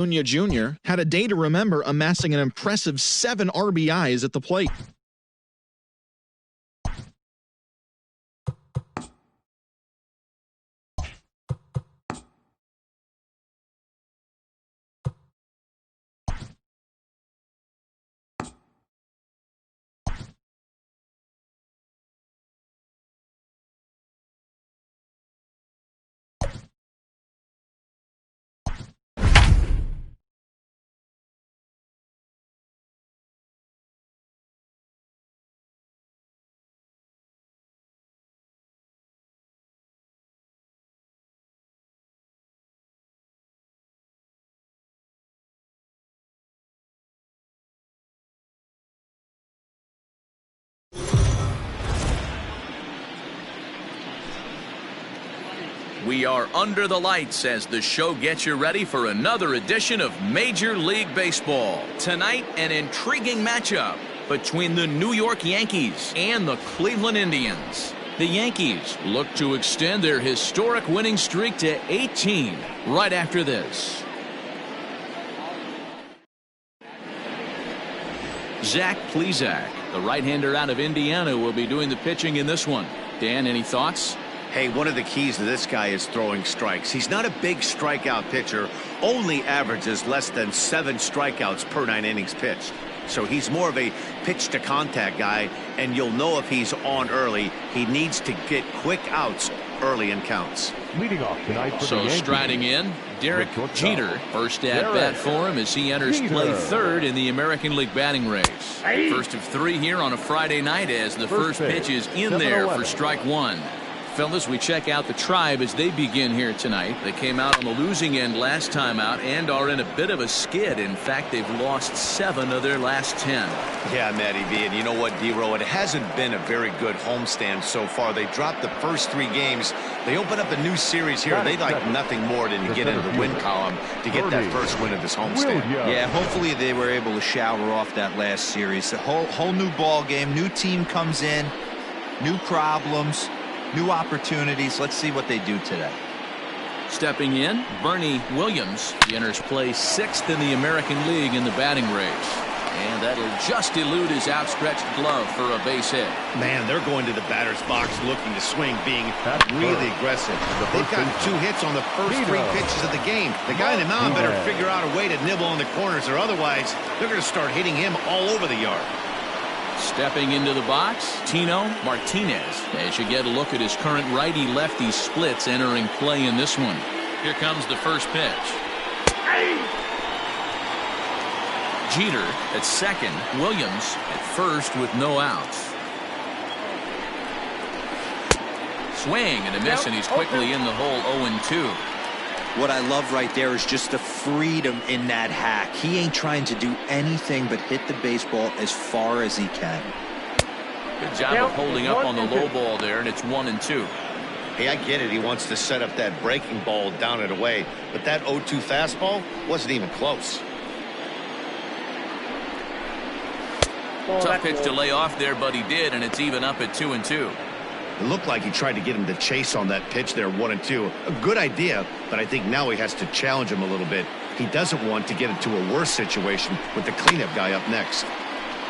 Acuna Jr. had a day to remember, amassing an impressive 7 RBIs at the plate. We are under the lights as the show gets you ready for another edition of Major League Baseball. Tonight, an intriguing matchup between the New York Yankees and the Cleveland Indians. The Yankees look to extend their historic winning streak to 18 right after this. Zach Plesac, the right-hander out of Indiana, will be doing the pitching in this one. Dan, any thoughts? Hey, one of the keys to this guy is throwing strikes. He's not a big strikeout pitcher, only averages less than 7 strikeouts per 9 innings pitched. So he's more of a pitch-to-contact guy, and you'll know if he's on early. He needs to get quick outs early in counts. Leading off tonight for the Yankees, striding in, Derek Jeter. First at-bat for him as he enters play third in the American League batting race. First of 3 here on a Friday night as the first pitch is in there for strike 1. Fellas, we check out the Tribe as they begin here tonight. They came out on the losing end last time out and are in a bit of a skid. In fact, they've lost 7 of their last 10. Yeah, Matty B, and you know what, D-Row? It hasn't been a very good homestand so far. They dropped the first 3 games. They open up a new series here. They'd like nothing more than to get into the win column to get that first win of this homestand. Yeah, hopefully they were able to shower off that last series. A whole new ball game, new team comes in, new problems, new opportunities. Let's see what they do today. Stepping in, Bernie Williams. He enters play 6th in the American League in the batting race. And that'll just elude his outstretched glove for a base hit. Man, they're going to the batter's box looking to swing, being really aggressive. They've gotten 2 hits on the first 3 pitches of the game. The guy in the mound better figure out a way to nibble on the corners, or otherwise they're going to start hitting him all over the yard. Stepping into the box, Tino Martinez. As you get a look at his current righty-lefty splits entering play in this one. Here comes the first pitch. Jeter at second, Williams at first with no outs. Swing and a miss, and he's quickly in the hole 0-2. What I love right there is just the freedom in that hack. He ain't trying to do anything but hit the baseball as far as he can. Good job of holding up on the low ball there, and it's 1-2. Hey, I get it. He wants to set up that breaking ball down and away, but that 0-2 fastball wasn't even close. Tough pitch to lay off there, but he did, and it's even up at 2-2. It looked like he tried to get him to chase on that pitch there, 1-2. A good idea, but I think now he has to challenge him a little bit. He doesn't want to get into a worse situation with the cleanup guy up next.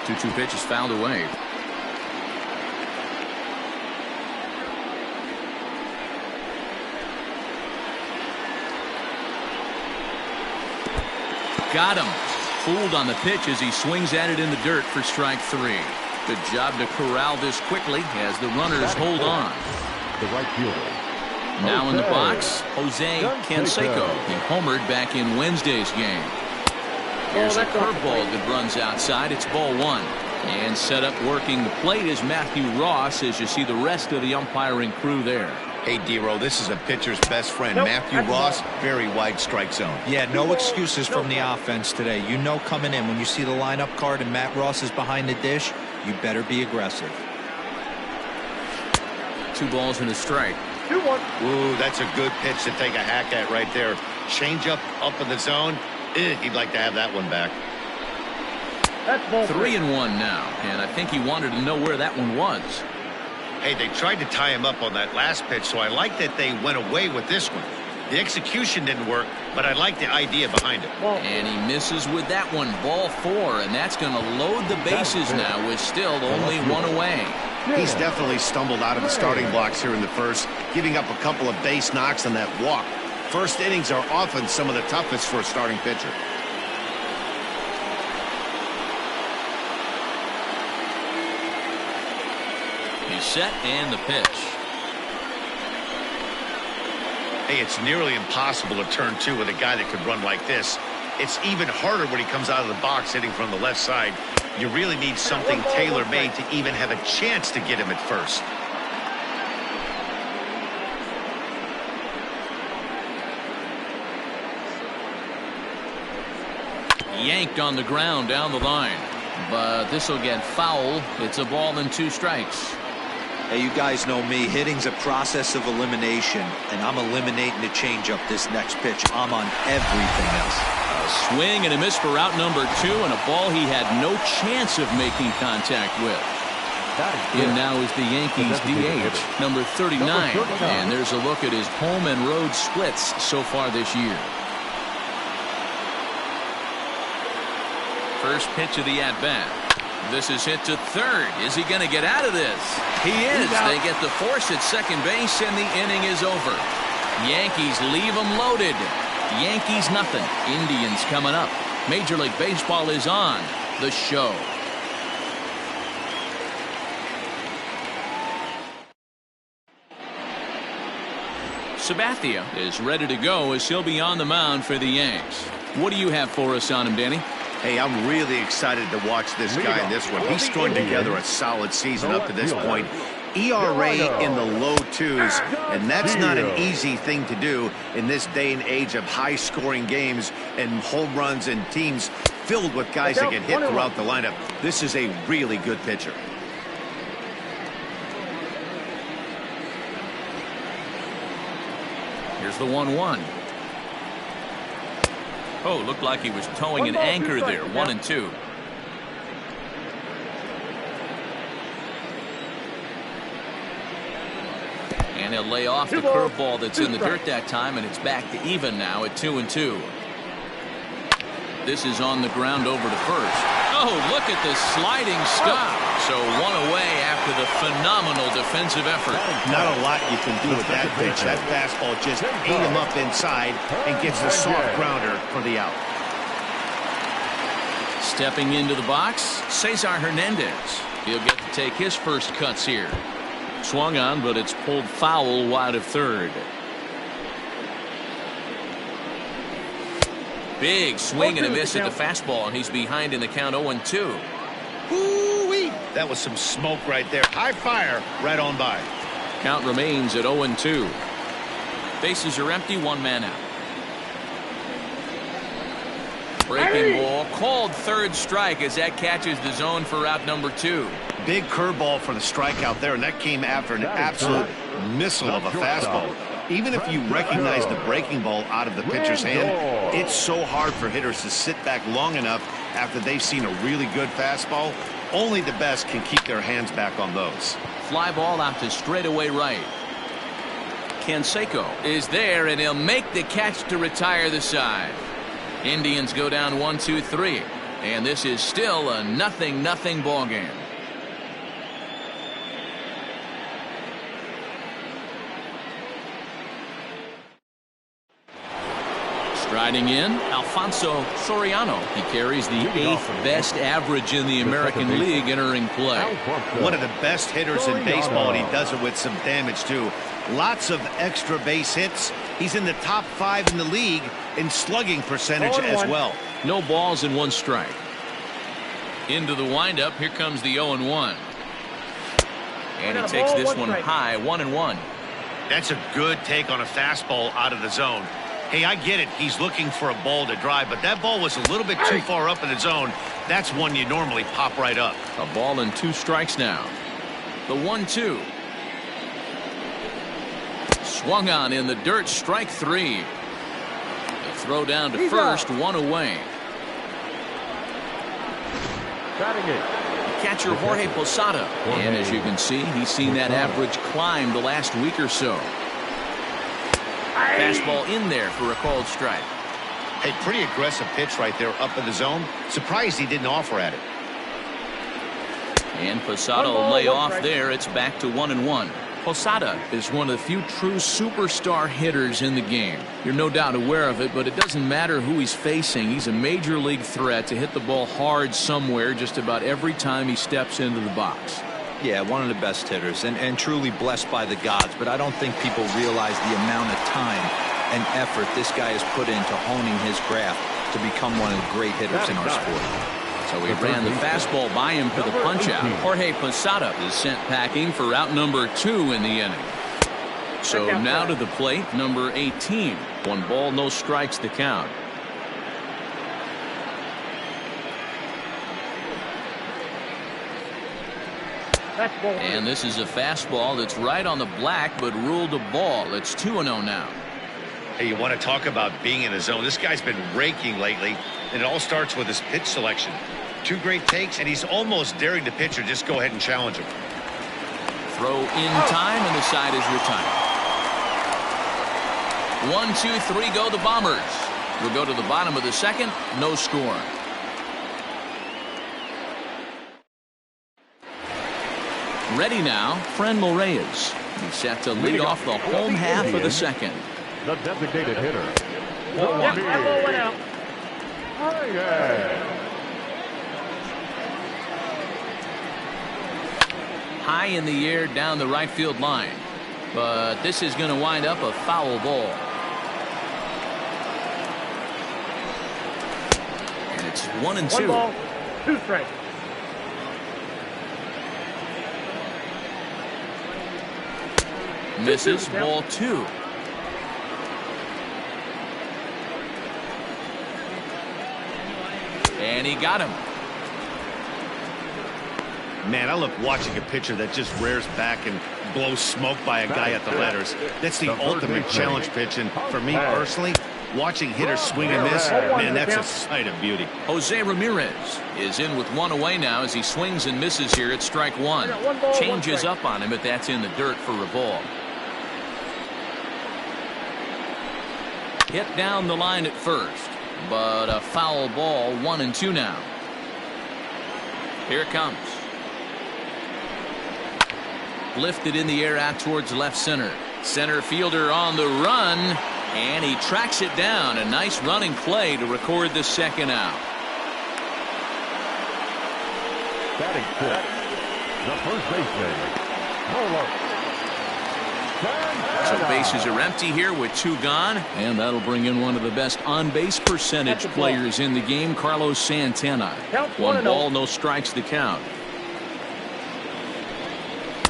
2-2 pitch is fouled away. Got him. Fooled on the pitch as he swings at it in the dirt for strike 3. Good job to corral this quickly as the runners hold on. The right fielder. Now in the box, Jose Canseco. He homered back in Wednesday's game. Here's a curveball that runs outside. It's ball 1. And set up working the plate is Matthew Ross as you see the rest of the umpiring crew there. Hey, D-Row, this is a pitcher's best friend. Matthew Ross, very wide strike zone. Yeah, no excuses from the offense today. You know coming in when you see the lineup card and Matt Ross is behind the dish, you better be aggressive. 2 balls and a strike. 2-1. Ooh, that's a good pitch to take a hack at right there. Change up in the zone. He'd like to have that one back. 3-1 now, and I think he wanted to know where that one was. Hey, they tried to tie him up on that last pitch, so I like that they went away with this one. The execution didn't work, but I like the idea behind it. And he misses with that one. Ball 4, and that's going to load the bases now with still only 1 away. He's definitely stumbled out of the starting blocks here in the first, giving up a couple of base knocks on that walk. First innings are often some of the toughest for a starting pitcher. He's set and the pitch. Hey, it's nearly impossible to turn 2 with a guy that could run like this. It's even harder when he comes out of the box hitting from the left side. You really need something tailor-made to even have a chance to get him at first. Yanked on the ground down the line, but this will get foul. It's a ball and 2 strikes. Hey, you guys know me. Hitting's a process of elimination, and I'm eliminating the changeup this next pitch. I'm on everything else. A swing and a miss for out number 2, and a ball he had no chance of making contact with. In now is the Yankees DH, number 39, and there's a look at his home and road splits so far this year. First pitch of the at-bat. This is hit to third. Is he going to get out of this? He is. They get the force at second base, and the inning is over. Yankees leave them loaded. Yankees nothing. Indians coming up. Major League Baseball is on the show. Sabathia is ready to go as he'll be on the mound for the Yanks. What do you have for us on him, Danny? Hey, I'm really excited to watch this guy in this one. He's strung together a solid season up to this point. ERA in the low 2s, and that's not an easy thing to do in this day and age of high-scoring games and home runs and teams filled with guys that get hit throughout the lineup. This is a really good pitcher. Here's the 1-1. Oh, looked like he was towing an anchor there. 1-2. And he'll lay off the curveball that's in the dirt that time, and it's back to even now at 2-2. This is on the ground over to first. Oh, look at the sliding stop. So 1 away after the phenomenal defensive effort. Not a lot you can do with that pitch. That fastball just ate him up inside and gets the soft grounder for the out. Stepping into the box, Cesar Hernandez. He'll get to take his first cuts here. Swung on, but it's pulled foul wide of third. Big swing and a miss at the fastball, and he's behind in the count 0-2. Ooh-wee. That was some smoke right there. High fire right on by. Count remains at 0-2. Bases are empty, 1 man out. Breaking ball, called third strike as that catches the zone for out number 2. Big curveball for the strikeout there, and that came after an absolute missile of a fastball. Even if you recognize the breaking ball out of the pitcher's hand, it's so hard for hitters to sit back long enough after they've seen a really good fastball. Only the best can keep their hands back on those. Fly ball out to straightaway right. Canseco is there, and he'll make the catch to retire the side. Indians go down 1-2-3, and this is still a 0-0 ball game. Striding in, Alfonso Soriano. He carries the 8th best average in the American League entering play. One of the best hitters in baseball, and he does it with some damage too. Lots of extra base hits. He's in the top 5 in the league in slugging percentage as well. No balls and 1 strike. Into the windup. Here comes the 0-1. And he takes this one high, 1-1. That's a good take on a fastball out of the zone. Hey, I get it. He's looking for a ball to drive, but that ball was a little bit too far up in the zone. That's one you normally pop right up. A ball and 2 strikes now. The 1-2. Swung on in the dirt, strike 3. The throw down to first, 1 away. Catcher Jorge Posada. And as you can see, he's seen that average climb the last week or so. Fastball in there for a called strike. Hey, pretty aggressive pitch right there up in the zone. Surprised he didn't offer at it. And Posada will lay off there. It's back to 1-1. Posada is one of the few true superstar hitters in the game. You're no doubt aware of it, but it doesn't matter who he's facing. He's a major league threat to hit the ball hard somewhere just about every time he steps into the box. Yeah, one of the best hitters and truly blessed by the gods, but I don't think people realize the amount of time and effort this guy has put into honing his craft to become one of the great hitters in our sport. So he ran the fastball by him for the punch-out. Jorge Posada is sent packing for out number 2 in the inning. So now to the plate, number 18. 1 ball, no strikes to count. And this is a fastball that's right on the black, but ruled a ball. It's 2-0 now. Hey, you want to talk about being in a zone? This guy's been raking lately, and it all starts with his pitch selection. 2 great takes, and he's almost daring the pitcher just go ahead and challenge him. Throw in time, and the side is retired. 1, 2, 3 go the Bombers. We'll go to the bottom of the second. No score. Ready now, Franmil Reyes. He's set to lead off the home half of the second. The designated hitter. That went out. High in the air down the right field line. But this is going to wind up a foul ball. And it's 1-2. 1 ball, 2 strikes. Misses, ball 2. And he got him. Man, I love watching a pitcher that just rears back and blows smoke by a guy at the letters. That's the ultimate challenge pitch, and for me personally, watching hitters swing and miss, man, that's a sight of beauty. Jose Ramirez is in with 1 away now as he swings and misses here at strike 1. Changes up on him, but that's in the dirt for a ball. Hit down the line at first, but a foul ball. 1-2 now. Here it comes. Lifted in the air out towards left center. Center fielder on the run, and he tracks it down. A nice running play to record the second out. Batting fifth, the first baseman, So bases are empty here with 2 gone, and that'll bring in one of the best on-base percentage players in the game, Carlos Santana. 1 ball, no strikes to count.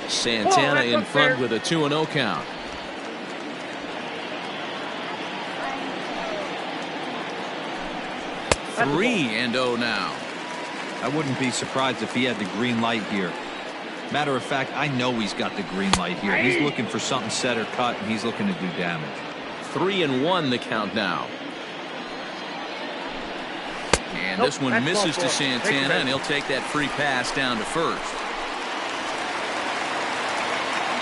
Santana in front with a 2-0 count. 3-0 now. I wouldn't be surprised if he had the green light here. Matter of fact, I know he's got the green light here. He's looking for something set or cut, and he's looking to do damage. 3-1 the count now. And this one misses to Santana, and he'll take that free pass down to first.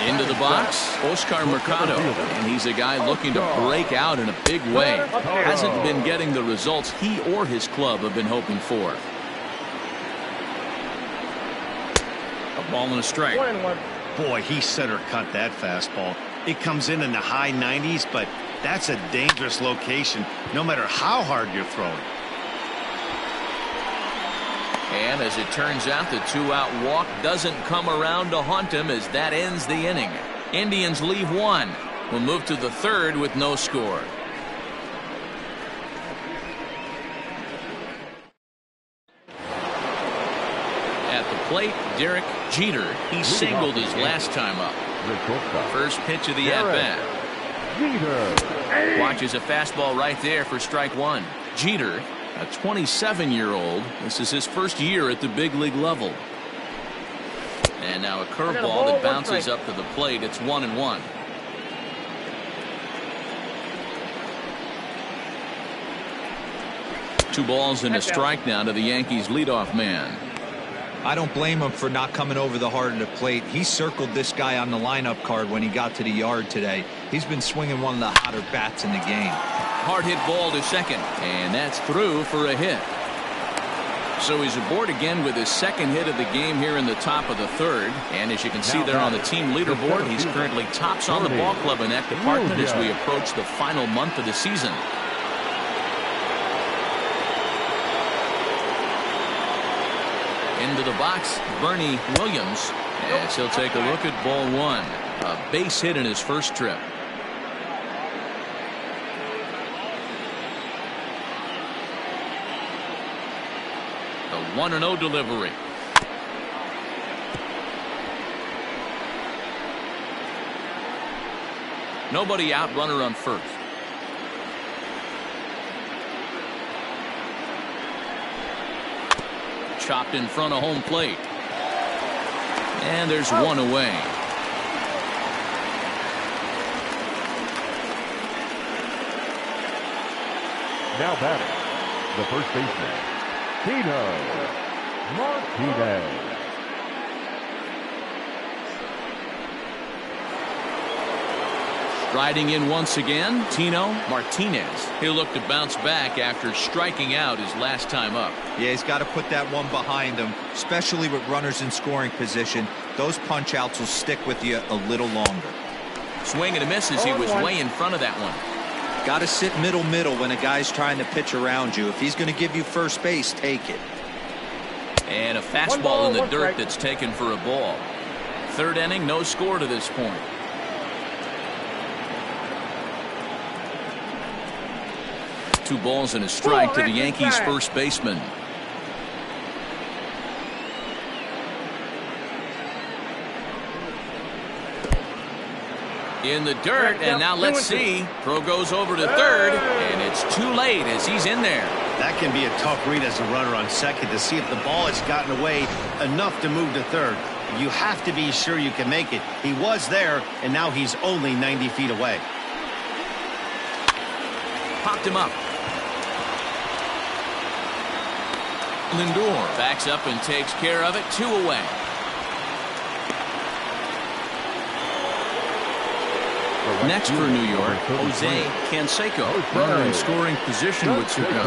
Into the box, Oscar Mercado, and he's a guy looking to break out in a big way. Hasn't been getting the results he or his club have been hoping for. A ball and a strike. Boy, he center cut that fastball. It comes in the high 90s, but that's a dangerous location no matter how hard you're throwing. And as it turns out, the 2-out walk doesn't come around to haunt him as that ends the inning. Indians leave 1. We'll move to the 3rd with no score. At the plate, Derek Jeter. He singled his last time up. First pitch of the at-bat. Watches a fastball right there for strike 1. Jeter, a 27-year-old. This is his first year at the big league level. And now a curveball that bounces up to the plate. It's 1-1. Two balls and a strike now to the Yankees leadoff man. I don't blame him for not coming over the heart of the plate. He circled this guy on the lineup card when he got to the yard today. He's been swinging one of the hotter bats in the game. Hard hit ball to second, and that's through for a hit. So he's aboard again with his second hit of the game here in the top of the third. And as you can see there on the team leaderboard, he's currently tops on the ball club in that department as we approach the final month of the season. Into the box, Bernie Williams, as he'll take a look at ball one. A base hit in his first trip. The 1-0 delivery. Nobody out, runner on first. Chopped in front of home plate. And there's one away. Now batting, the first baseman, Tino Martinez. Riding in once again, Tino Martinez. He'll look to bounce back after striking out his last time up. Yeah, he's got to put that one behind him, especially with runners in scoring position. Those punch outs will stick with you a little longer. Swing and a miss as he was way in front of that one. Got to sit middle when a guy's trying to pitch around you. If he's going to give you first base, take it. And a fastball in the dirt that's taken for a ball. Third inning, no score to this point. Two balls and a strike to the Yankees first baseman. In the dirt, and now let's see. Throw goes over to third, and it's too late as he's in there. That can be a tough read as a runner on second to see if the ball has gotten away enough to move to third. You have to be sure you can make it. He was there, and now he's only 90 feet away. Popped him up. Lindor backs up and takes care of it. 2 away. Next for New York, Jose Canseco. Runner in scoring position with Succo.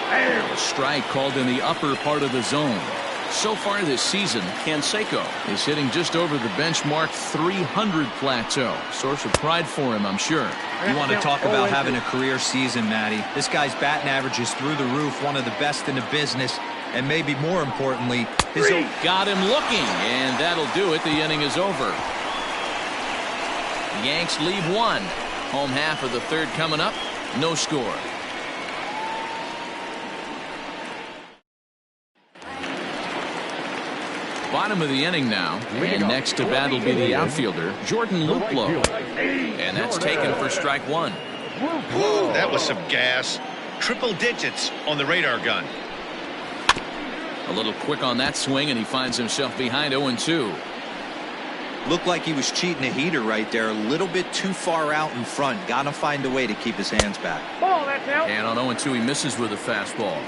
A strike called in the upper part of the zone. So far this season, Canseco is hitting just over the benchmark 300 plateau. Source of pride for him, I'm sure. You want to talk about having a career season, Matty. This guy's batting average is through the roof, one of the best in the business, and maybe more importantly, his got him looking, and that'll do it. The inning is over. Yanks lead 1. Home half of the third coming up. No score. Bottom of the inning now, and next to bat will be the outfielder Jordan Luplow, and that's taken for strike 1. Whoa, that was some gas. Triple digits on the radar gun. A little quick on that swing, and he finds himself behind 0-2. Looked like he was cheating a heater right there, a little bit too far out in front. Got to find a way to keep his hands back. And on 0-2, he misses with a fastball.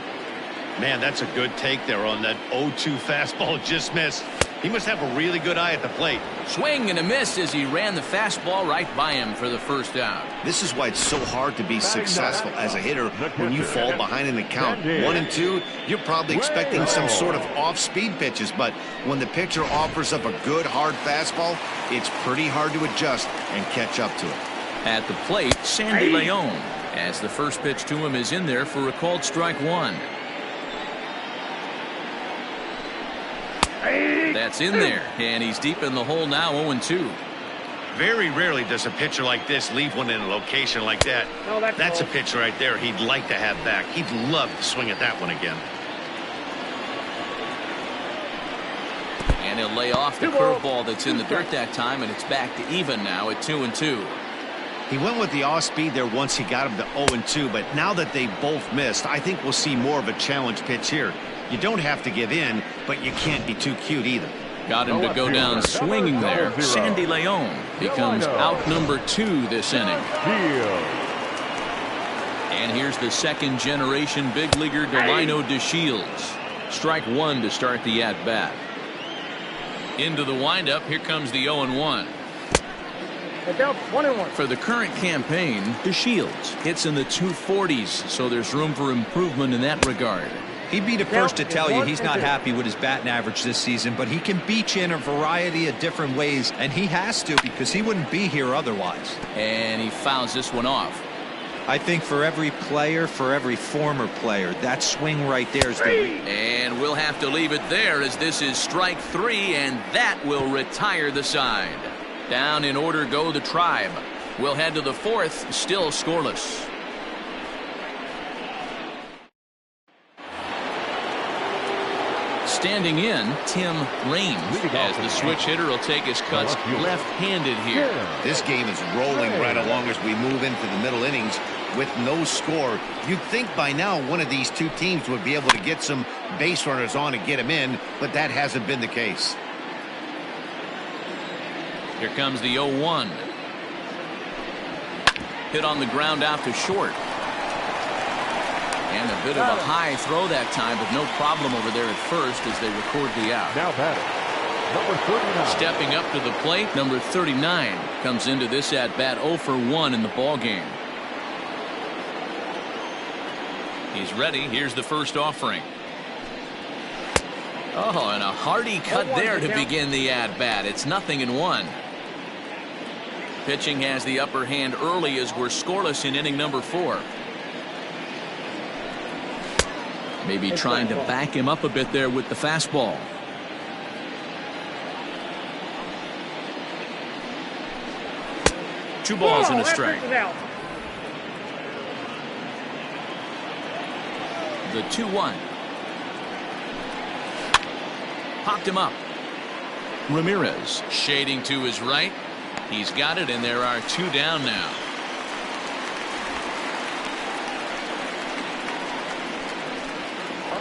Man, that's a good take there on that 0-2 fastball just missed. He must have a really good eye at the plate. Swing and a miss as he ran the fastball right by him for the first out. This is why it's so hard to be successful as a hitter when you fall behind in the count. 1-2, you're probably expecting some sort of off-speed pitches, but when the pitcher offers up a good hard fastball, it's pretty hard to adjust and catch up to it. At the plate, Sandy Leon, as the first pitch to him is in there for a called strike 1. That's in there, and he's deep in the hole now, 0-2. Very rarely does a pitcher like this leave one in a location like that. That's a pitcher right there he'd like to have back. He'd love to swing at that one again. And he'll lay off the curveball that's in the dirt that time, and it's back to even now at 2-2. He went with the off speed there once he got him to 0-2, but now that they both missed, I think we'll see more of a challenge pitch here. You don't have to give in, but you can't be too cute either. Got him to go down swinging there. Sandy Leon becomes out number 2 this inning. And here's the second generation big leaguer Delino DeShields. Strike one to start the at-bat. Into the windup. Here comes the 0-1. Down 1-1. For the current campaign, the Shields hits in the 240s, so there's room for improvement in that regard. He'd be the first to tell you he's not happy with his batting average this season, but he can beat you in a variety of different ways, and he has to because he wouldn't be here otherwise. And he fouls this one off. I think for every player, for every former player, that swing right there is the... And we'll have to leave it there as this is strike three, and that will retire the side. Down in order go the Tribe. We'll head to the fourth, still scoreless. Standing in, Tim Raines, as the switch hitter will take his cuts left-handed here. This game is rolling right along as we move into the middle innings with no score. You'd think by now one of these two teams would be able to get some base runners on and get them in, but that hasn't been the case. Here comes the 0-1. Hit on the ground out to short. And a bit of a high throw that time, but no problem over there at first as they record the out. Now batting, number 39. Stepping up to the plate, number 39 comes into this at bat 0 for 1 in the ball game. He's ready. Here's the first offering. Oh, and a hearty cut there to begin the at bat. It's 0-1. Pitching has the upper hand early as we're scoreless in inning number 4. Maybe trying to back him up a bit there with the fastball. Two balls and a strike. The 2-1. Popped him up. Ramirez shading to his right. He's got it, and there are 2 down now.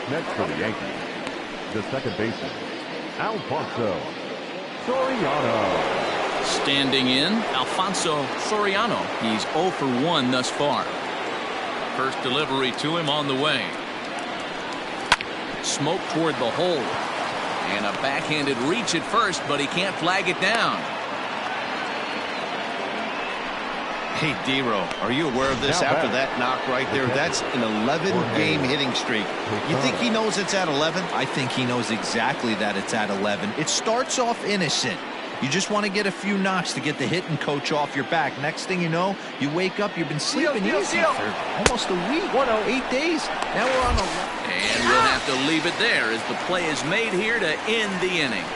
Next for the Yankees, the second baseman, Alfonso Soriano. Standing in, Alfonso Soriano. He's 0 for 1 thus far. First delivery to him on the way. Smoke toward the hole. And a backhanded reach at first, but he can't flag it down. Hey, D-Row, are you aware of this after that knock right there? That's an 11-game hitting streak. You think he knows it's at 11? I think he knows exactly that it's at 11. It starts off innocent. You just want to get a few knocks to get the hitting coach off your back. Next thing you know, you wake up, you've been sleeping easy for almost a week, 8 days. Now we're on 11. And we'll have to leave it there as the play is made here to end the inning.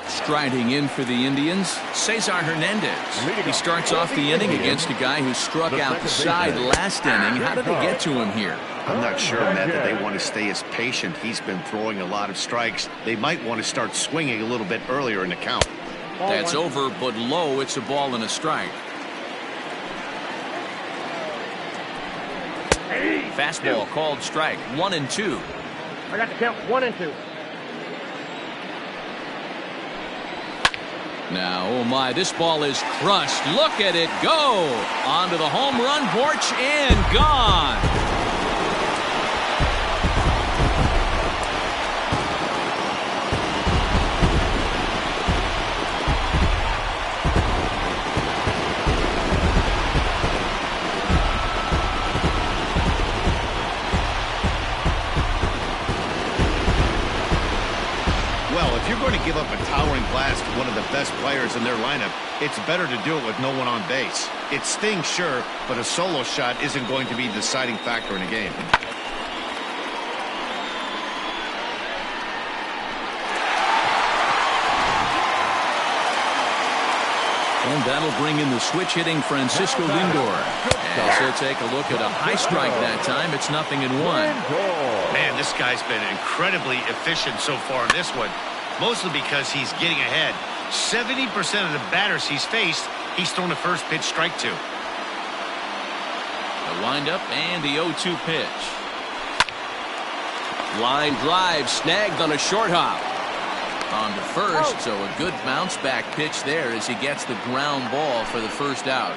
Striding in for the Indians, Cesar Hernandez. He starts off the inning against a guy who struck out the side last inning. How did they get to him here? I'm not sure, Matt, that they want to stay as patient. He's been throwing a lot of strikes. They might want to start swinging a little bit earlier in the count. That's over, but low. It's a ball and a strike. Fastball called strike. 1-2. I got the count 1-2. Now, oh my, this ball is crushed. Look at it go. Onto the home run porch and gone. Going to give up a towering blast to one of the best players in their lineup, it's better to do it with no one on base. It stings, sure, but a solo shot isn't going to be the deciding factor in a game. And that'll bring in the switch hitting Francisco Lindor. As he'll take a look at a high strike that time. It's 0-1. Man, this guy's been incredibly efficient so far in this one. Mostly because he's getting ahead. 70% of the batters he's faced, he's thrown a first pitch strike to. The windup and the 0-2 pitch. Line drive snagged on a short hop. On to first, so a good bounce back pitch there as he gets the ground ball for the first out.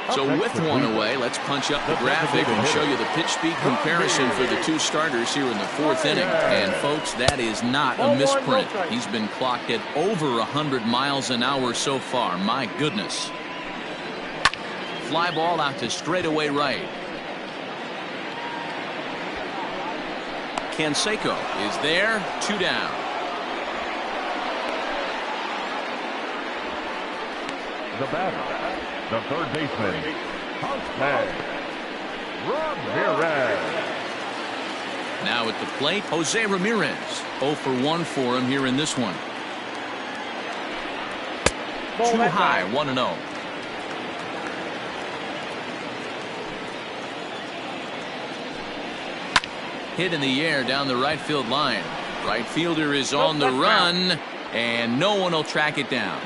So with one away, let's punch up the graphic and show you the pitch speed comparison for the two starters here in the fourth inning. And folks, that is not a misprint. He's been clocked at over 100 miles an hour so far. My goodness. Fly ball out to straightaway right. Canseco is there, 2 down. The batter, the third baseman, Ramirez. Now at the plate, Jose Ramirez. 0 for 1 for him here in this one. Too high, 1-0. Hit in the air down the right field line. Right fielder is on the run, and no one will track it down.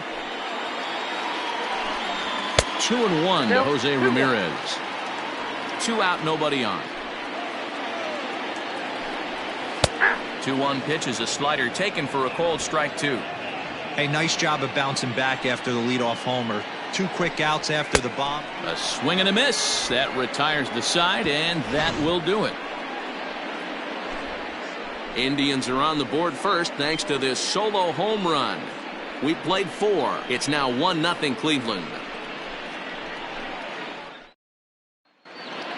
2-1 to Jose Ramirez. 2 out, nobody on. 2-1 pitch is a slider taken for a called strike 2. Hey, nice job of bouncing back after the leadoff homer. 2 quick outs after the bomb. A swing and a miss. That retires the side, and that will do it. Indians are on the board first thanks to this solo home run. We played 4. It's now 1-0 Cleveland.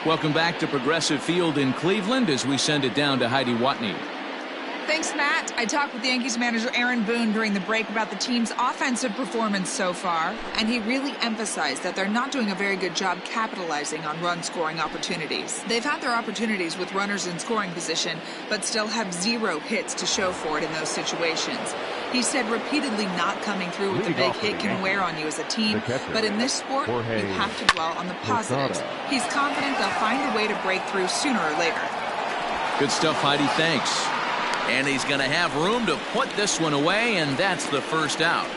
Welcome back to Progressive Field in Cleveland as we send it down to Heidi Watney. Thanks, Matt. I talked with Yankees manager Aaron Boone during the break about the team's offensive performance so far, and he really emphasized that they're not doing a very good job capitalizing on run-scoring opportunities. They've had their opportunities with runners in scoring position, but still have 0 hits to show for it in those situations. He said repeatedly not coming through with a big hit can wear on you as a team, but in this sport, you have to dwell on the positives. He's confident they'll find a way to break through sooner or later. Good stuff, Heidi. Thanks. And he's going to have room to put this one away, and that's the first out.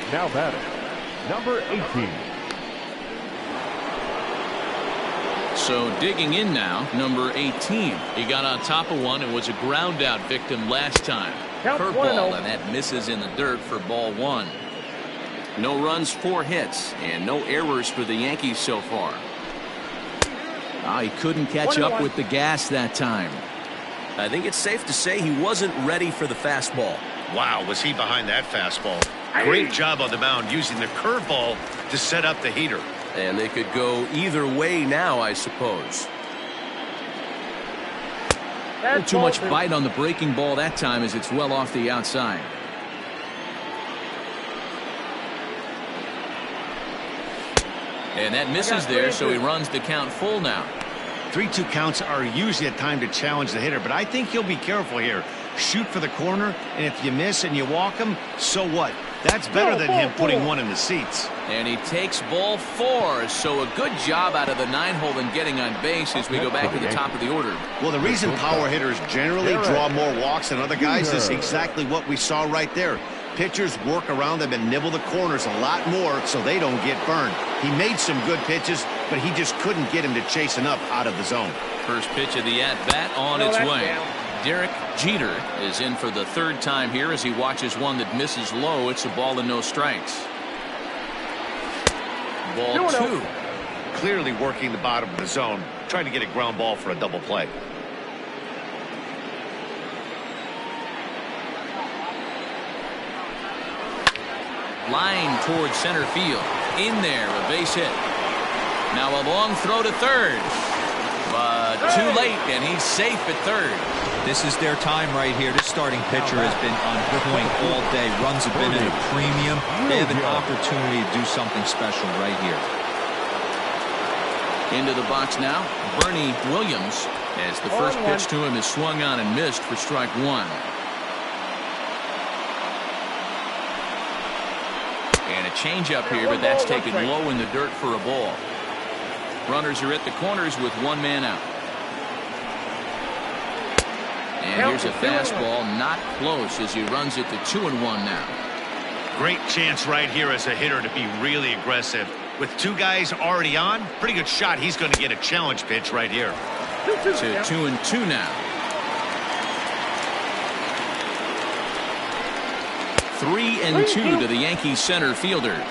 Now batting, number 18. So digging in now, number 18. He got on top of one and was a ground out victim last time. Curveball, and that misses in the dirt for ball 1. No runs, 4 hits, and no errors for the Yankees so far. He couldn't catch up with the gas that time. I think it's safe to say he wasn't ready for the fastball. Wow, was he behind that fastball. Great job on the mound using the curveball to set up the heater. And they could go either way now, I suppose. Too much bite on the breaking ball that time as it's well off the outside. And that misses there, so he runs the count full now. 3-2 counts are usually a time to challenge the hitter, but I think he'll be careful here. Shoot for the corner, and if you miss and you walk him, so what? That's better than him putting one in the seats. And he takes ball 4, so a good job out of the 9-hole and getting on base as we go back to the top of the order. Well, the reason power hitters generally draw more walks than other guys is exactly what we saw right there. Pitchers work around them and nibble the corners a lot more so they don't get burned. He made some good pitches, but he just couldn't get him to chase enough out of the zone. First pitch of the at-bat on its way. Derek Jeter is in for the 3rd time here as he watches one that misses low. It's a ball and no strikes. Ball 2. Clearly working the bottom of the zone, trying to get a ground ball for a double play. Line towards center field. In there, a base hit. Now a long throw to 3rd. But too late, and he's safe at 3rd. This is their time right here. This starting pitcher has been on point all day. Runs have been at a premium. They have an opportunity to do something special right here. Into the box now, Bernie Williams, as the first pitch to him is swung on and missed for strike 1. And a changeup here, but that's taken low in the dirt for a ball. Runners are at the corners with 1 man out. And here's a fastball, not close, as he runs it to 2-1 now. Great chance right here as a hitter to be really aggressive. With 2 guys already on, pretty good shot. He's going to get a challenge pitch right here. To 2-2 now. 3-2 to the Yankees center fielder.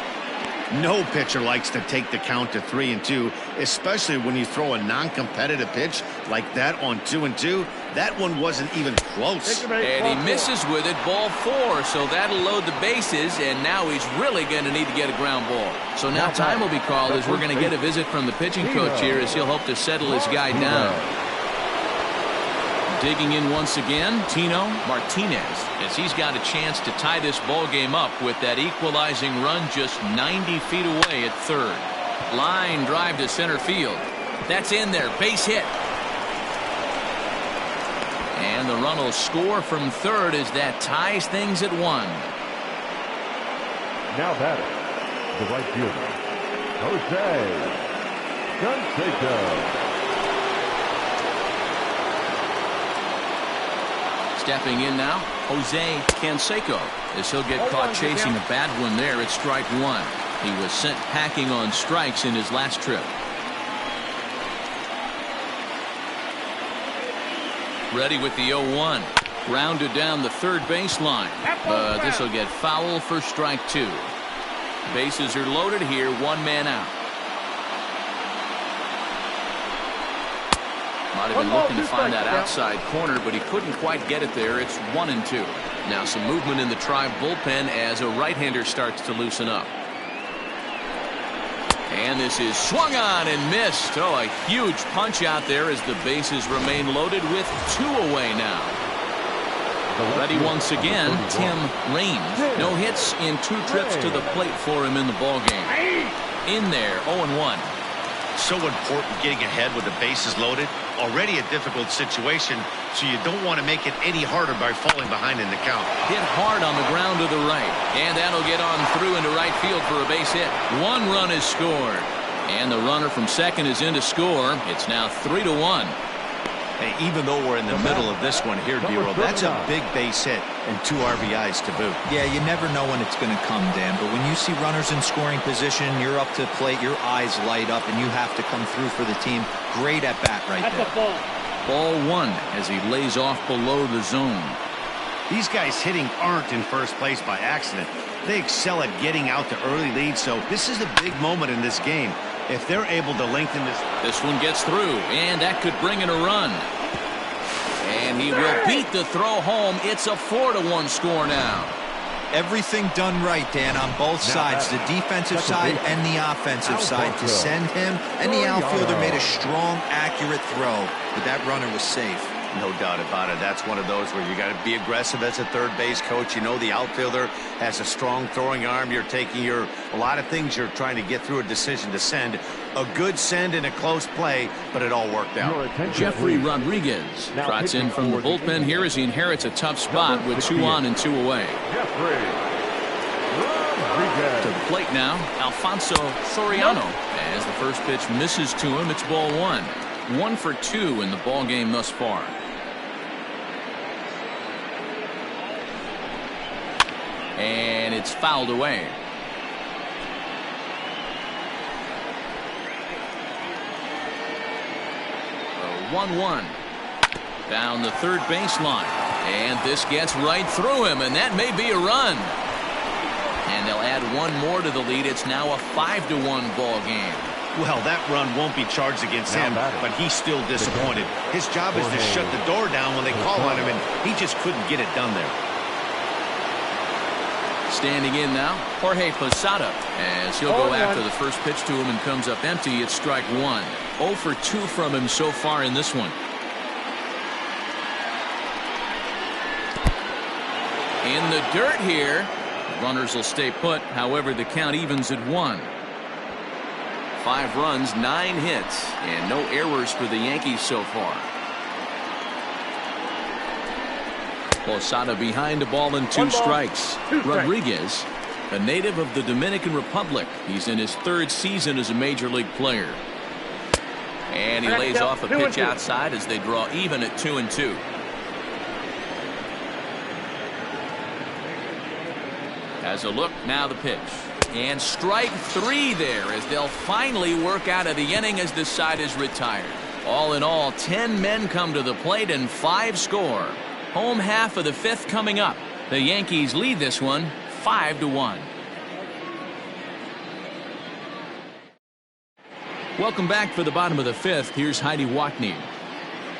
No pitcher likes to take the count to 3-2, especially when you throw a non-competitive pitch like that on 2-2. That one wasn't even close. And he misses with it, ball 4. So that'll load the bases, and now he's really going to need to get a ground ball. So now time will be called as we're going to get a visit from the pitching coach here as he'll hope to settle his guy down. Digging in once again, Tino Martinez, as he's got a chance to tie this ball game up with that equalizing run just 90 feet away at third. Line drive to center field. That's in there, base hit. And the run will score from third as that ties things at 1. Now batting, the right fielder, Jose Canseco. Stepping in now, Jose Canseco, as he'll get caught chasing a bad one there at strike 1. He was sent packing on strikes in his last trip. Ready with the 0-1. Rounded down the third baseline. But this will get foul for strike 2. Bases are loaded here, 1 man out. Might have been looking to find that outside corner, but he couldn't quite get it there. It's 1-2. Now some movement in the Tribe bullpen as a right-hander starts to loosen up. And this is swung on and missed. Oh, a huge punch out there as the bases remain loaded with 2 away now. Ready once again, Tim Raines. No hits in 2 trips to the plate for him in the ballgame. In there, 0-1. So important getting ahead with the bases loaded. Already a difficult situation, so you don't want to make it any harder by falling behind in the count. Hit hard on the ground to the right, and that'll get on through into right field for a base hit. 1 run is scored, and the runner from second is in to score. It's now 3-1. Hey, even though we're in the middle of this one here, D-Roll, that's a big base hit and 2 RBIs to boot. Yeah, you never know when it's going to come, Dan, but when you see runners in scoring position, you're up to the plate, your eyes light up, and you have to come through for the team. Great at bat right there. Ball 1 as he lays off below the zone. These guys hitting aren't in first place by accident. They excel at getting out to early leads, so this is a big moment in this game. If they're able to lengthen this. This one gets through, and that could bring in a run. And he will beat the throw home. It's a 4-1 score now. Everything done right, Dan, on both sides, the defensive side and the offensive side, to send him, and the outfielder made a strong, accurate throw, but that runner was safe. No doubt about it. That's one of those where you got to be aggressive as a third base coach. You know the outfielder has a strong throwing arm. You're taking a lot of things you're trying to get through a decision to send. A good send in a close play, but it all worked out. Jeffrey Rodriguez trots in from the bullpen here as he inherits a tough spot with 2 on and 2 away. To the plate now, Alfonso Soriano, as the first pitch misses to him. It's ball 1. 1 for 2 in the ball game thus far. And it's fouled away. A 1-1 down the third baseline, and this gets right through him, and that may be a run. And they'll add 1 more to the lead. It's now a 5-1 ball game. Well, that run won't be charged against him, but he's still disappointed. His job is to shut the door down when they call on him, and he just couldn't get it done there. Standing in now, Jorge Posada, as he'll go after the first pitch to him and comes up empty. It's strike 1. 0 for 2 from him so far in this one. In the dirt here. Runners will stay put. However, the count evens at 1. 5 runs, 9 hits, and no errors for the Yankees so far. Posada behind the ball and 2 strikes. Rodriguez, a native of the Dominican Republic. He's in his 3rd season as a major league player. And he lays off a pitch outside as they draw even at 2-2. As a look, now the pitch. And strike 3 there as they'll finally work out of the inning as this side is retired. All in all, 10 men come to the plate and 5 score. Home half of the 5th coming up. The Yankees lead this one 5-1. Welcome back for the bottom of the fifth. Here's Heidi Watney.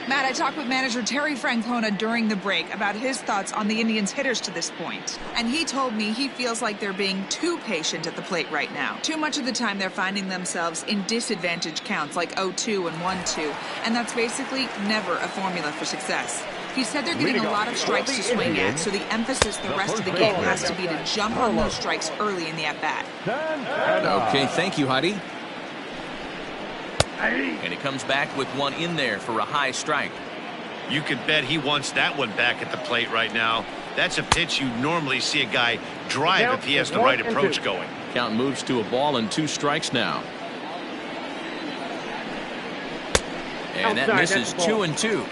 Matt, I talked with manager Terry Francona during the break about his thoughts on the Indians' hitters to this point. And he told me he feels like they're being too patient at the plate right now. Too much of the time they're finding themselves in disadvantage counts like 0-2 and 1-2. And that's basically never a formula for success. He said they're getting a lot of strikes to swing at, so the emphasis the rest of the game has to be to jump on those strikes early in the at-bat. Okay, thank you, Heidi. And he comes back with one in there for a high strike. You could bet he wants that one back at the plate right now. That's a pitch you normally see a guy drive if he has the right approach going. Count moves to a ball and 2 strikes now. And that misses 2-2.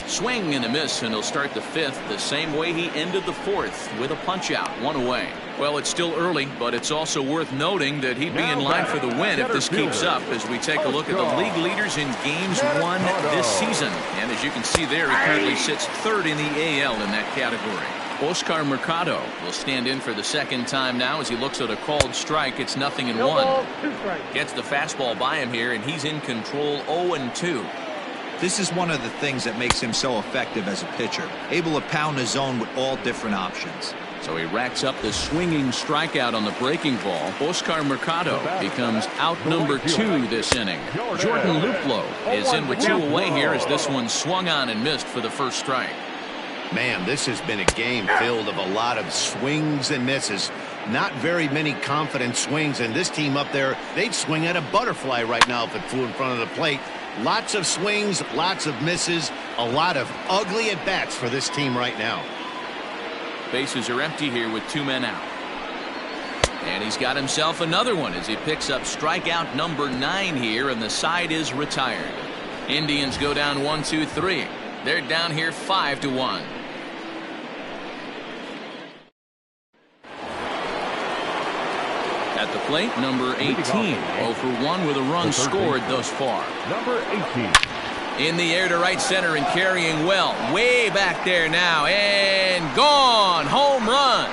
Swing and a miss, and he'll start the fifth the same way he ended the fourth, with a punch out, 1 away. Well, it's still early, but it's also worth noting that he'd be in line for the win if this keeps up, as we take a look at the league leaders in games won this season. And as you can see there, he currently sits 3rd in the AL in that category. Oscar Mercado will stand in for the second time now as he looks at a called strike. It's 0-1. Gets the fastball by him here, and he's in control 0-2. This is one of the things that makes him so effective as a pitcher, able to pound the zone with all different options. So he racks up the swinging strikeout on the breaking ball. Oscar Mercado becomes out number 2 this inning. Jordan Luplow is in with 2 away here as this one swung on and missed for the first strike. Man, this has been a game filled of a lot of swings and misses. Not very many confident swings, and this team up there, they'd swing at a butterfly right now if it flew in front of the plate. Lots of swings, lots of misses, a lot of ugly at-bats for this team right now. Bases are empty here with 2 men out. And he's got himself another one as he picks up strikeout number 9 here, and the side is retired. Indians go down 1-2-3. They're down here 5-1. At the plate, number 18, 0 for 1 with a run scored thus far. Number 18. In the air to right center and carrying well. Way back there now, and gone. Home run.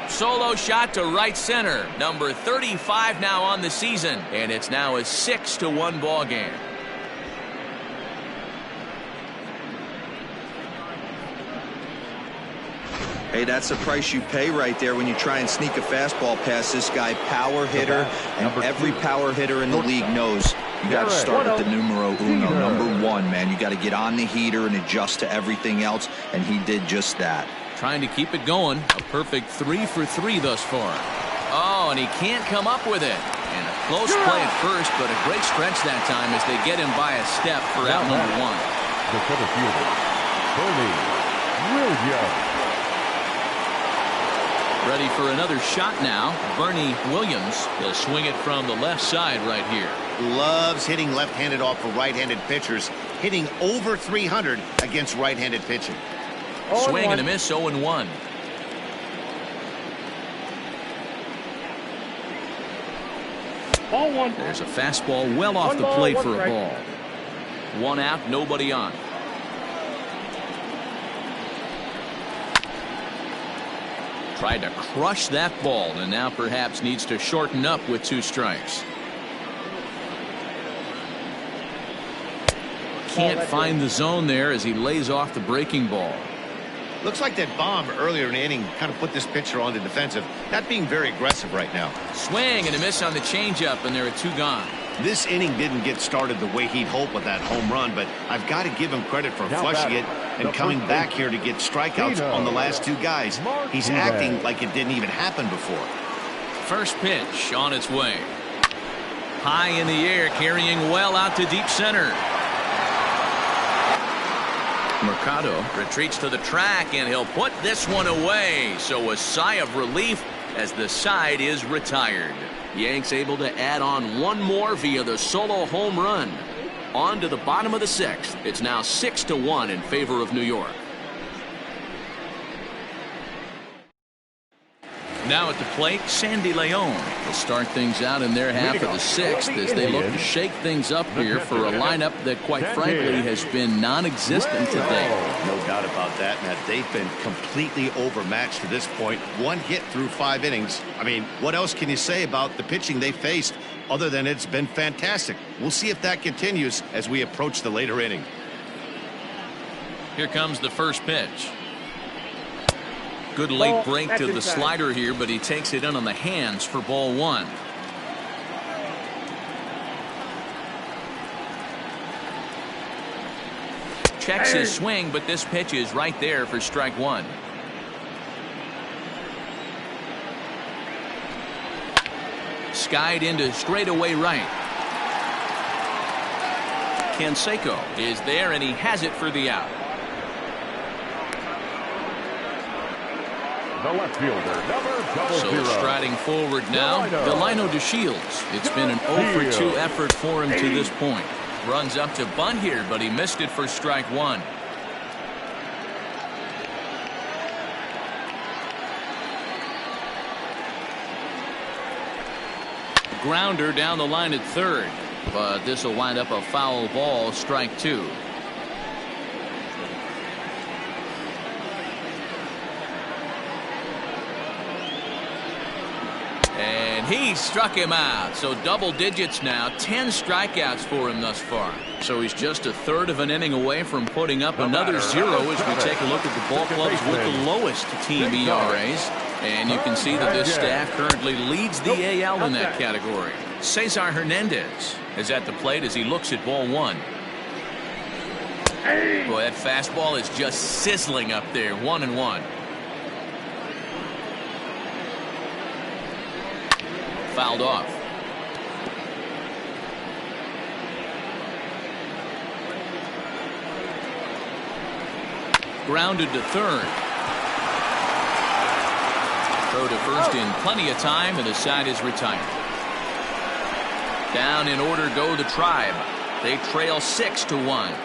Solo shot to right center. Number 35 now on the season, and it's now a 6-1 ball game. Hey, that's the price you pay right there when you try and sneak a fastball past this guy. Power hitter, and every power hitter in the league knows you got to start at the numero uno, number 1, man. You got to get on the heater and adjust to everything else, and he did just that. Trying to keep it going. A perfect 3 for 3 thus far. Oh, and he can't come up with it. And a close play at first, but a great stretch that time as they get him by a step for out number 1. The center fielder, Bernie Williams. Ready for another shot now. Bernie Williams will swing it from the left side right here. Loves hitting left-handed off for right-handed pitchers, hitting over 300 against right-handed pitching. Swing and a miss, 0-1. Ball 1. There's a fastball well off the plate for a ball. 1 out, nobody on. Tried to crush that ball, and now perhaps needs to shorten up with 2 strikes. Can't find the zone there as he lays off the breaking ball. Looks like that bomb earlier in the inning kind of put this pitcher on the defensive, not being very aggressive right now. Swing and a miss on the changeup, and there are 2 gone. This inning didn't get started the way he'd hoped with that home run, but I've got to give him credit for flushing it and coming back here to get strikeouts on the last 2 guys. He's acting like it didn't even happen before. First pitch on its way. High in the air, carrying well out to deep center. Mercado retreats to the track, and he'll put this one away. So a sigh of relief as the side is retired. Yanks able to add on 1 more via the solo home run. On to the bottom of the 6th. It's now 6-1 in favor of New York. Now at the plate, Sandy Leon will start things out in their half of the sixth as they look to shake things up here for a lineup that, quite frankly, has been non-existent today. No doubt about that, Matt. They've been completely overmatched to this point. One hit through 5 innings. I mean, what else can you say about the pitching they faced other than it's been fantastic? We'll see if that continues as we approach the later inning. Here comes the first pitch. Good late break to the slider here, but he takes it in on the hands for ball 1. Checks his swing, but this pitch is right there for strike 1. Skied into straightaway right. Canseco is there, and he has it for the out. The left fielder, number 00. Striding forward now, Delino DeShields. It's been an 0 for 2 effort for him to this point. Runs up to bunt here, but he missed it for strike 1. Grounder down the line at third, but this will wind up a foul ball, strike 2. And he struck him out. So double digits now, 10 strikeouts for him thus far. So he's just a third of an inning away from putting up another 0 as we take a look at the ball clubs with the lowest team ERAs. And you can see that this staff currently leads the AL in that category. Cesar Hernandez is at the plate as he looks at ball 1. Boy, that fastball is just sizzling up there. 1-1. Fouled off. Grounded to third. Throw to first in plenty of time, and the side is retired. Down in order go the Tribe. They trail 6-1.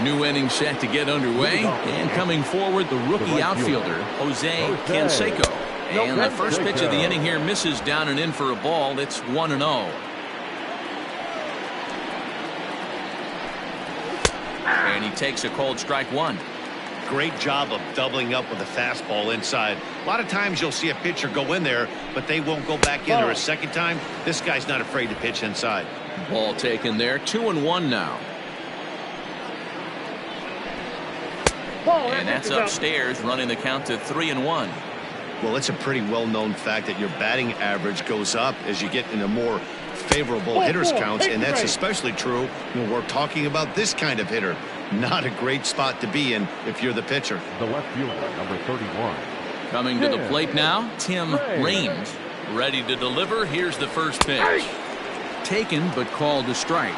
New inning set to get underway, and coming forward the rookie outfielder Jose Canseco. And the first pitch of the inning here misses down and in for a ball. It's 1-0. And he takes a cold strike 1. Great job of doubling up with a fastball inside. A lot of times you'll see a pitcher go in there, but they won't go back in there a second time. This guy's not afraid to pitch inside. Ball taken there. 2-1 now. And that's upstairs, running the count to 3-1. Well, it's a pretty well-known fact that your batting average goes up as you get into more favorable hitters counts, and that's especially true when we're talking about this kind of hitter. Not a great spot to be in if you're the pitcher. The left fielder, number 31. Coming to the plate now, Tim Raines. Ready to deliver. Here's the first pitch. Taken, but called a strike.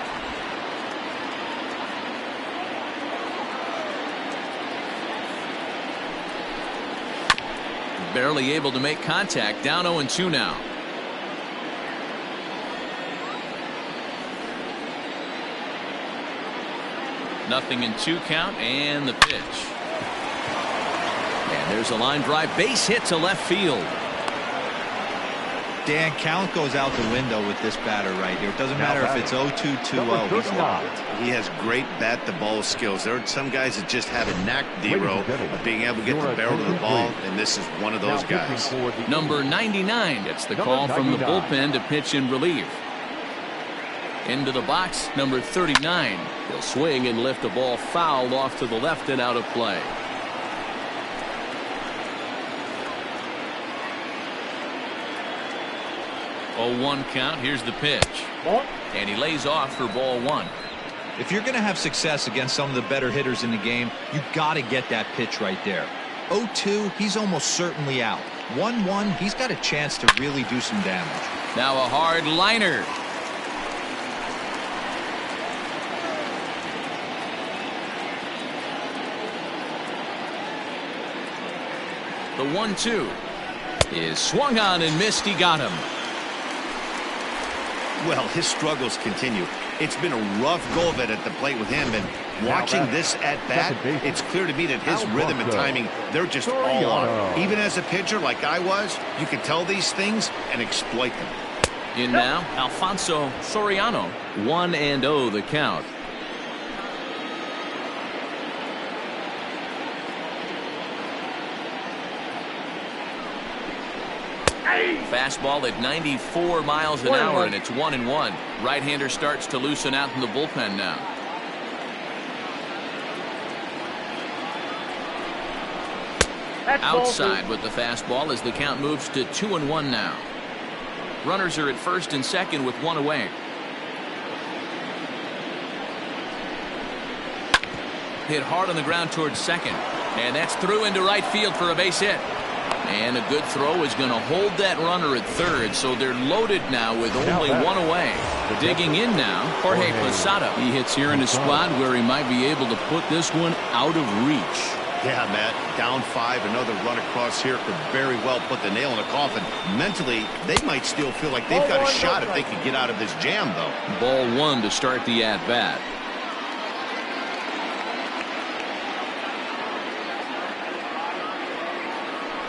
Barely able to make contact. Down 0-2 now. Nothing in 2 count, and the pitch. And there's a line drive, base hit to left field. Dan, count goes out the window with this batter right here. It doesn't matter if it's 0-2, 2-0. He's locked. He has great bat-to-ball skills. There are some guys that just have a knack, D-Row, of being able to get the barrel of the ball, and this is one of those guys. Number 99 gets the call from the bullpen to pitch in relief. Into the box, number 39. He'll swing and lift a ball fouled off to the left and out of play. Oh, 1 count. Here's the pitch. And he lays off for ball 1. If you're going to have success against some of the better hitters in the game, you got to get that pitch right there. 0-2, he's almost certainly out. 1-1, he's got a chance to really do some damage. Now a hard liner. The 1-2 is swung on and missed. He got him. Well, his struggles continue. It's been a rough go of it at the plate with him, and watching this at bat, it's clear to me that his rhythm and timing, they're just all on. Even as a pitcher like I was, you can tell these things and exploit them. In now, Alfonso Soriano. 1-0 the count. Fastball at 94 miles an hour, and it's 1-1. Right-hander starts to loosen out in the bullpen now. Outside with the fastball as the count moves to 2-1 now. Runners are at first and second with one away. Hit hard on the ground towards second, and that's through into right field for a base hit. And a good throw is going to hold that runner at third, so they're loaded now with only one away. Digging in now, Jorge Posada. He hits here in a spot where he might be able to put this one out of reach. Yeah, Matt, down 5, another run across here could very well put the nail in the coffin. Mentally, they might still feel like they've got a shot if they can get out of this jam, though. Ball 1 to start the at-bat.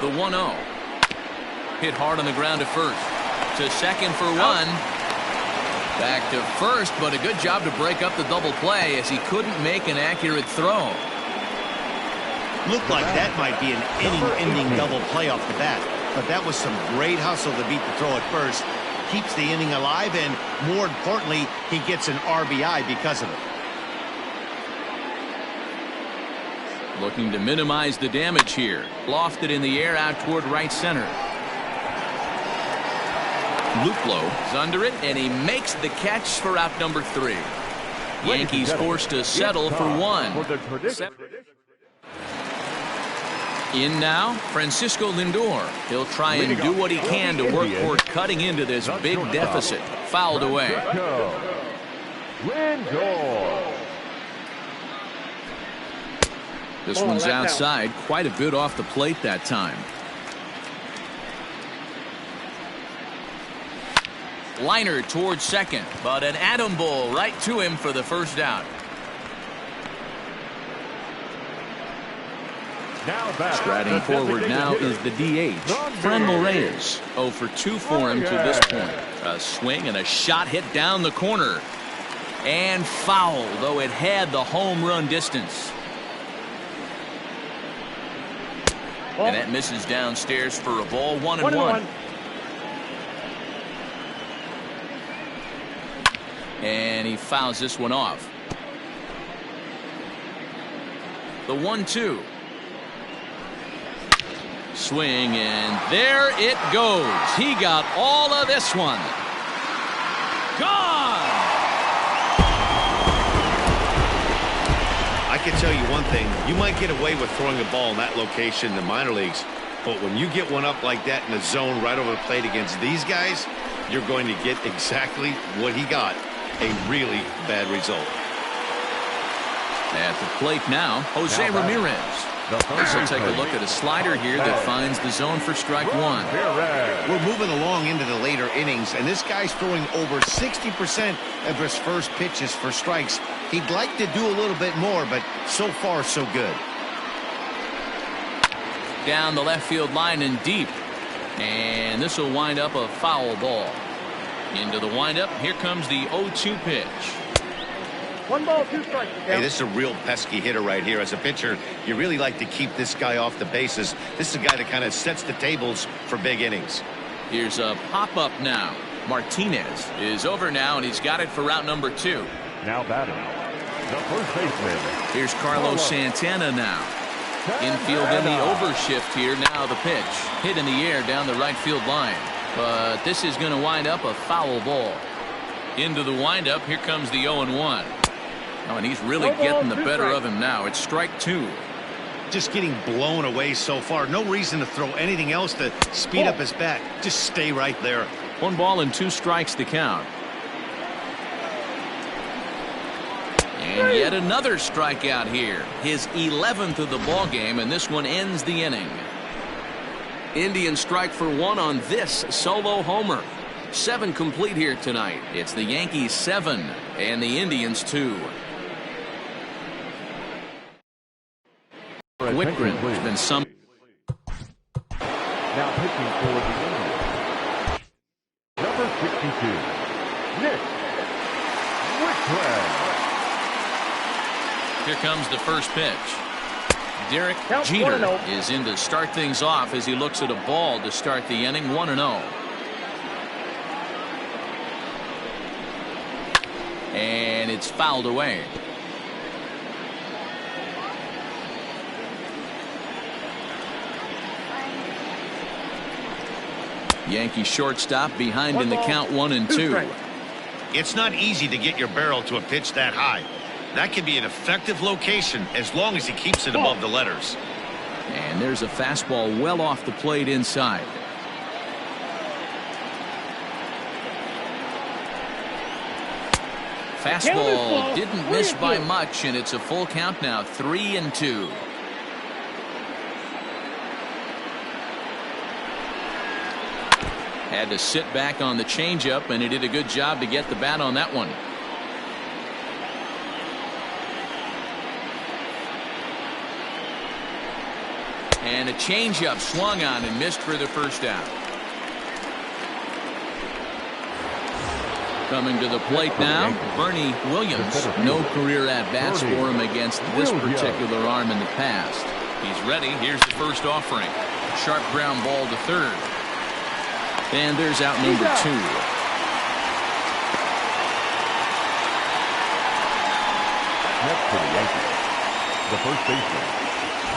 The 1-0. Hit hard on the ground to first. To second for one. Back to first, but a good job to break up the double play as he couldn't make an accurate throw. Looked like that might be an inning-ending double play off the bat, but that was some great hustle to beat the throw at first. Keeps the inning alive, and more importantly, he gets an RBI because of it. Looking to minimize the damage here. Lofted in the air out toward right center. Luplow is under it, and he makes the catch for out number 3. Yankees forced to settle for one. In now, Francisco Lindor. He'll try and do what he can to work toward cutting into this big deficit. Fouled away. This one's outside, quite a bit off the plate that time. Liner towards second, but an atom ball right to him for the first out. Striding forward now is the DH, Franmil Reyes. 0 for 2 for him to this point. A swing and a shot hit down the corner. And foul, though it had the home run distance. And that misses downstairs for a ball. 1-1. And he fouls this one off. The 1-2. Swing, and there it goes. He got all of this one. Gone! I can tell you one thing. You might get away with throwing a ball in that location in the minor leagues, but when you get one up like that in the zone right over the plate against these guys, you're going to get exactly what he got. A really bad result. At the plate now, Jose Ramirez. We'll take a look at a slider here that finds the zone for strike 1. We're moving along into the later innings, and this guy's throwing over 60% of his first pitches for strikes. He'd like to do a little bit more, but so far so good. Down the left field line and deep, and this will wind up a foul ball. Into the windup, here comes the 0-2 pitch. 1 ball, 2 strikes. Hey, this is a real pesky hitter right here. As a pitcher, you really like to keep this guy off the bases. This is a guy that kind of sets the tables for big innings. Here's a pop-up now. Martinez is over now, and he's got it for route number 2. Now batting, the first baseman. Here's Carlos Santana now. Infield in the overshift here. Now the pitch. Hit in the air down the right field line. But this is going to wind up a foul ball. Into the windup, here comes the 0-1. Oh, and he's really getting the better of him now. It's strike 2. Just getting blown away so far. No reason to throw anything else to speed up his bat. Just stay right there. 1 ball and 2 strikes to count. And yet another strikeout here. His 11th of the ball game, and this one ends the inning. Indians strike for 1 on this solo homer. 7 complete here tonight. It's the Yankees 7 and the Indians 2. Whitgren has been some. Now pitching for the Indians, number 62, Nick Whitgren. Here comes the first pitch. Derek Jeter is in to start things off as he looks at a ball to start the inning. 1-0. And it's fouled away. Yankee shortstop behind in the count 1-2. It's not easy to get your barrel to a pitch that high. That can be an effective location as long as he keeps it above the letters. And there's a fastball well off the plate inside. Fastball didn't miss by much, and it's a full count now. 3-2. Had to sit back on the changeup, and he did a good job to get the bat on that one. And a changeup swung on and missed for the first out. Coming to the plate now, Bernie Williams. No career at-bats for him against this particular arm in the past. He's ready. Here's the first offering. Sharp ground ball to third. And there's out number 2. Next to the Yankees, the first baseman,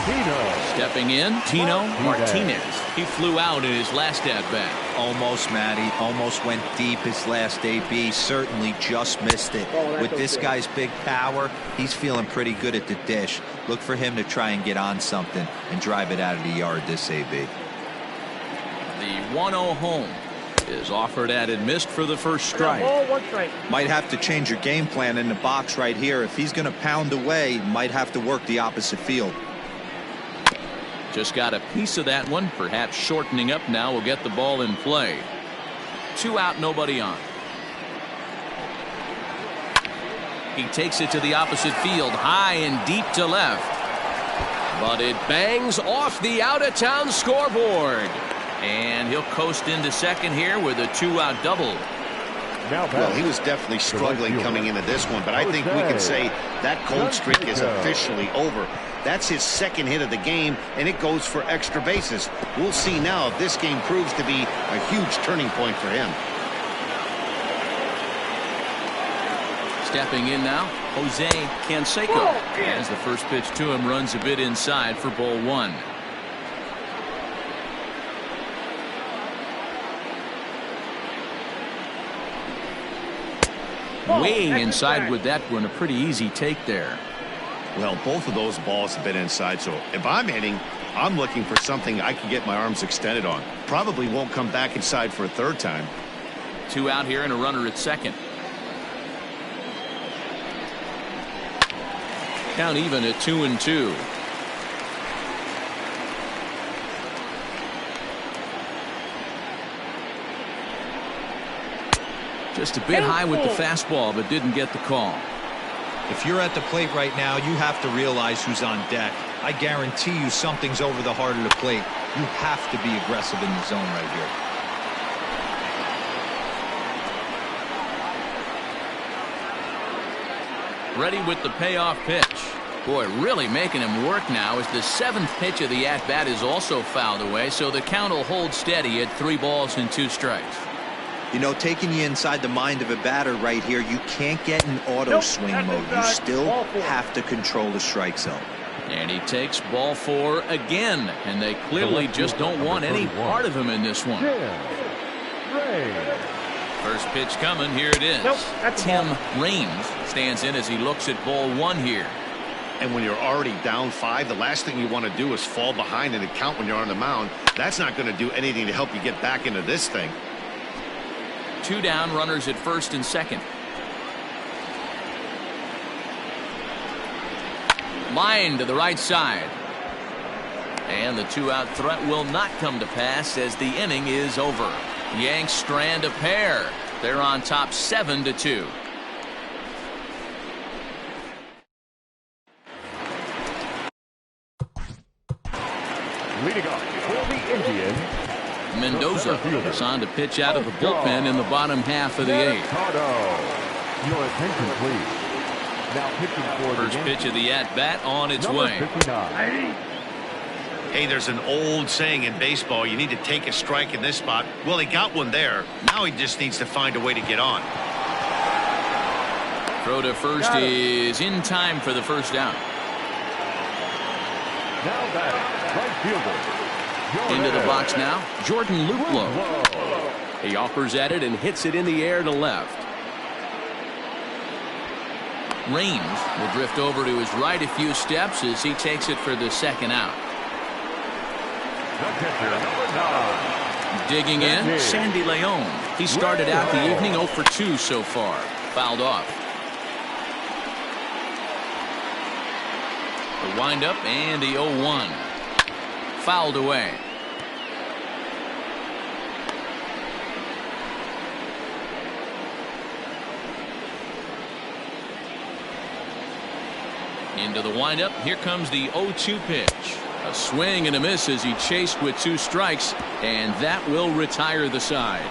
Tino. Stepping in, Tino Martinez. He flew out in his last at-bat. Almost, Matty. Almost went deep his last AB. Certainly just missed it. With this guy's big power, he's feeling pretty good at the dish. Look for him to try and get on something and drive it out of the yard this AB. The 1-0 home is offered at and missed for the first strike. Might have to change your game plan in the box right here. If he's going to pound away, might have to work the opposite field. Just got a piece of that one. Perhaps shortening up now will get the ball in play. 2 out, nobody on. He takes it to the opposite field, high and deep to left. But it bangs off the out-of-town scoreboard. And he'll coast into second here with a 2-out double. Well, he was definitely struggling coming into this one, but I think we can say that cold streak is officially over. That's his second hit of the game, and it goes for extra bases. We'll see now if this game proves to be a huge turning point for him. Stepping in now, Jose Canseco. As the first pitch to him runs a bit inside for ball 1. Way inside with that one. A pretty easy take there. Well, both of those balls have been inside, so if I'm hitting, I'm looking for something I can get my arms extended on. Probably won't come back inside for a third time. 2 out here and a runner at second. Count even at 2-2. Just a bit high with the fastball, but didn't get the call. If you're at the plate right now, you have to realize who's on deck. I guarantee you something's over the heart of the plate. You have to be aggressive in the zone right here. Ready with the payoff pitch. Boy, really making him work now as the 7th pitch of the at-bat is also fouled away, so the count will hold steady at 3 balls and 2 strikes. You know, taking you inside the mind of a batter right here, you can't get in auto swing mode. You still have to control the strike zone. And he takes ball 4 again, and they clearly just don't want any part of him in this one. First pitch coming, here it is. Tim Raines stands in as he looks at ball 1 here. And when you're already down 5, the last thing you want to do is fall behind in the count when you're on the mound. That's not going to do anything to help you get back into this thing. 2 down, runners at first and second. Line to the right side. And the 2-out threat will not come to pass as the inning is over. Yanks strand a pair. They're on top 7-2. Leading off for the Indians, Mendoza is on to pitch out of the bullpen in the bottom half of the 8th. Your attention, please. Now pitching for First the pitch of the at-bat on its number way. 59. Hey, there's an old saying in baseball, you need to take a strike in this spot. Well, he got one there. Now he just needs to find a way to get on. Throw to first is in time for the first down. Now batting, right fielder. Into the box now, Jordan Luplow. He offers at it and hits it in the air to left. Raines will drift over to his right a few steps as he takes it for the second out. The pitcher, number 9. Digging in, Sandy Leon. He started out the evening 0 for 2 so far. Fouled off. The windup and the 0-1. Fouled away. Into the windup. Here comes the 0-2 pitch. A swing and a miss as he chased with 2 strikes, and that will retire the side.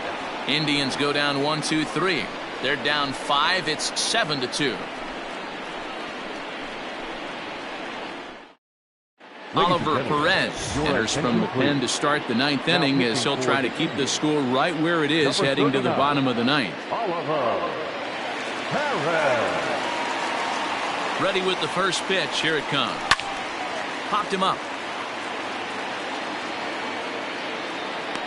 Indians go down 1-2-3. They're down 5. It's 7-2. Oliver Perez enters from the pen to start the 9th inning as he'll try to keep the score right where it is heading to the bottom of the 9th. Oliver Perez. Ready with the first pitch. Here it comes. Popped him up.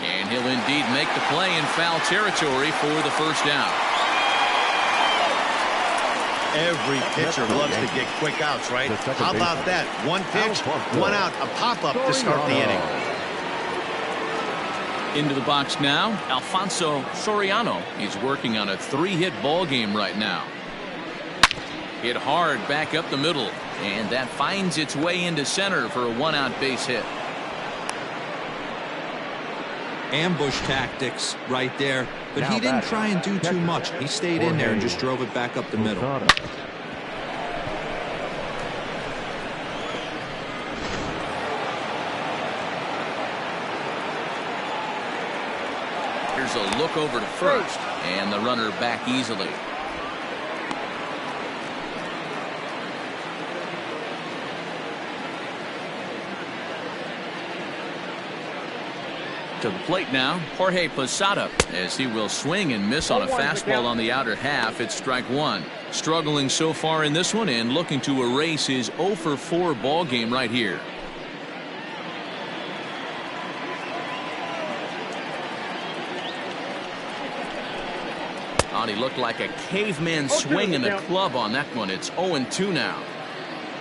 And he'll indeed make the play in foul territory for the first down. Every pitcher loves to get quick outs, right? How about that? One pitch, one out, a pop-up to start the inning. Into the box now, Alfonso Soriano. He's working on a 3-hit ball game right now. Hit hard back up the middle, and that finds its way into center for a 1-out base hit. Ambush tactics right there, but he didn't try and do too much. He stayed in there and just drove it back up the middle. Here's a look over to first, and the runner back easily. To the plate now, Jorge Posada, as he will swing and miss on a fastball on the outer half. It's strike 1. Struggling so far in this one and looking to erase his 0 for 4 ball game right here. Oh, he looked like a caveman swinging the club on that one. It's 0-2 now.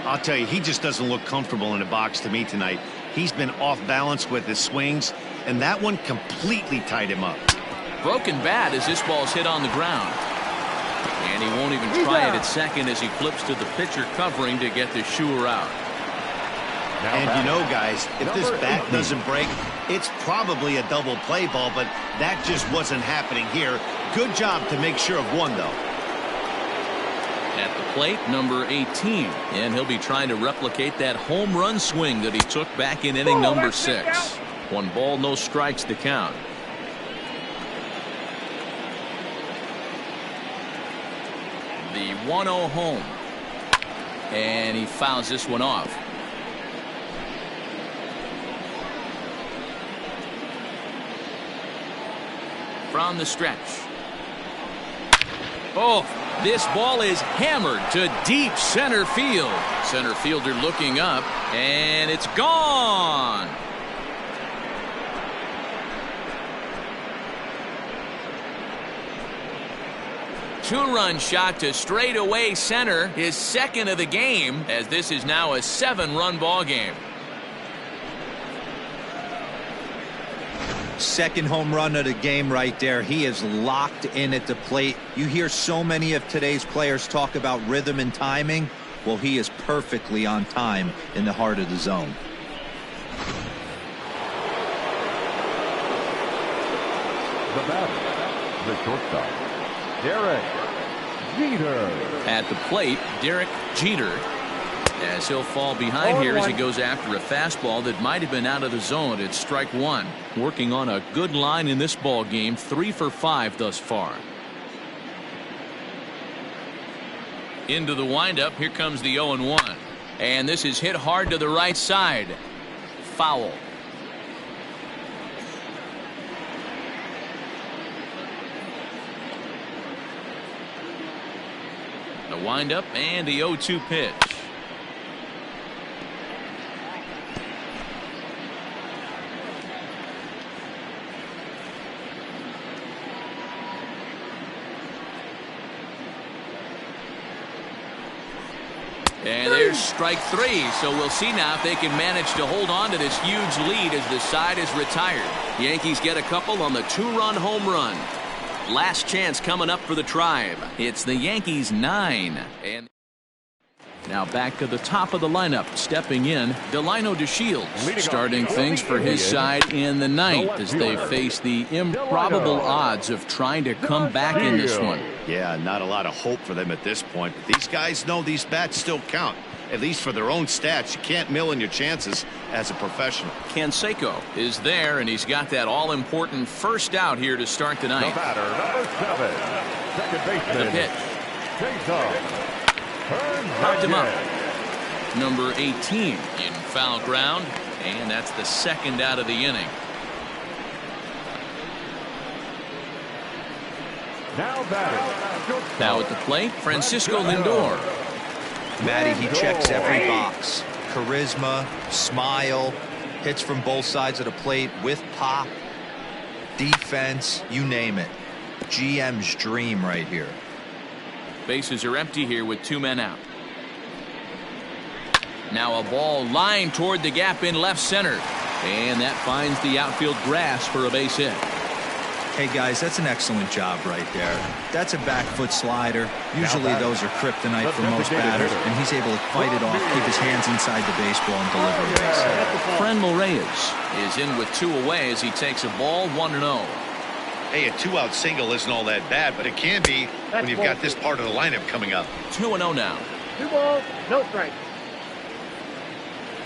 I'll tell you, he just doesn't look comfortable in the box to me tonight. He's been off balance with his swings, and that one completely tied him up. Broken bat as this ball's hit on the ground. And he won't even try it at second as he flips to the pitcher covering to get the shooter out. And you know, guys, if this bat doesn't break, it's probably a double play ball, but that just wasn't happening here. Good job to make sure of one, though. At the plate, number 18, and he'll be trying to replicate that home run swing that he took back in inning number 6. 1 ball, no strikes to count. The 1-0 home, and he fouls this one off. From the stretch. Oh, this ball is hammered to deep center field. Center fielder looking up, and it's gone. Two-run shot to straightaway center, his second of the game, as this is now a 7-run ball game. Second home run of the game right there. He is locked in at the plate. You hear so many of today's players talk about rhythm and timing. Well, he is perfectly on time in the heart of the zone. The batter, the shortstop, Derek Jeter. At the plate, Derek Jeter, as he'll fall behind here as he goes after a fastball that might have been out of the zone. It's strike one. Working on a good line in this ball game, 3 for 5 thus far. Into the windup, here comes the 0-1. And this is hit hard to the right side. Foul. The windup and the 0-2 pitch. And there's strike 3. So we'll see now if they can manage to hold on to this huge lead as the side is retired. Yankees get a couple on the 2-run home run. Last chance coming up for the Tribe. It's the Yankees 9. And now back to the top of the lineup. Stepping in, Delino DeShields, starting things for his side in the 9th as they face the improbable odds of trying to come back in this one. Yeah, not a lot of hope for them at this point, but these guys know these bats still count, at least for their own stats. You can't mill in your chances as a professional. Canseco is there, and he's got that all-important first out here to start the ninth. The batter, number 7, second baseman. The pitch. Knocked him up. Number 18 in foul ground, and that's the second out of the inning. Now batting. Now at the plate, Francisco Lindor. Matty, he checks every box. Charisma, smile, hits from both sides of the plate with pop, defense, you name it. GM's dream right here. Bases are empty here with 2 men out. Now a ball lined toward the gap in left center, and that finds the outfield grass for a base hit. Hey guys, that's an excellent job right there. That's a back foot slider. Usually those are kryptonite for most batters, and he's able to fight it off, keep his hands inside the baseball, and deliver a base hit. Franmil Reyes is in with 2 away as he takes a ball 1-0. Hey, a 2-out single isn't all that bad, but it can be when you've got this part of the lineup coming up. 2-0 now. 2 balls, no strikes.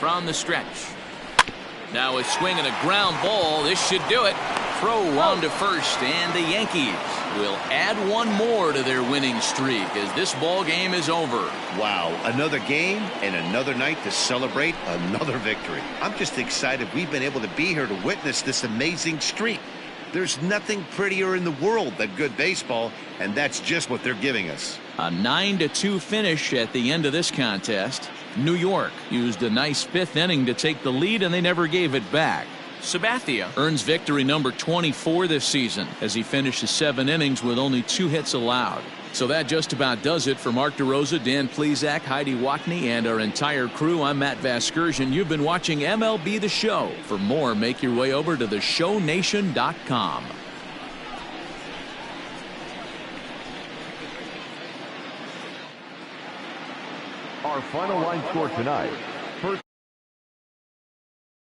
From the stretch. Now a swing and a ground ball. This should do it. Throw on to first, and the Yankees will add 1 more to their winning streak as this ball game is over. Wow, another game and another night to celebrate another victory. I'm just excited we've been able to be here to witness this amazing streak. There's nothing prettier in the world than good baseball, and that's just what they're giving us. A 9-2 finish at the end of this contest. New York used a nice 5th inning to take the lead, and they never gave it back. Sabathia earns victory number 24 this season as he finishes 7 innings with only 2 hits allowed. So that just about does it for Mark DeRosa, Dan Plesac, Heidi Watney, and our entire crew. I'm Matt Vasgersian. You've been watching MLB The Show. For more, make your way over to theshownation.com. Our final line score tonight.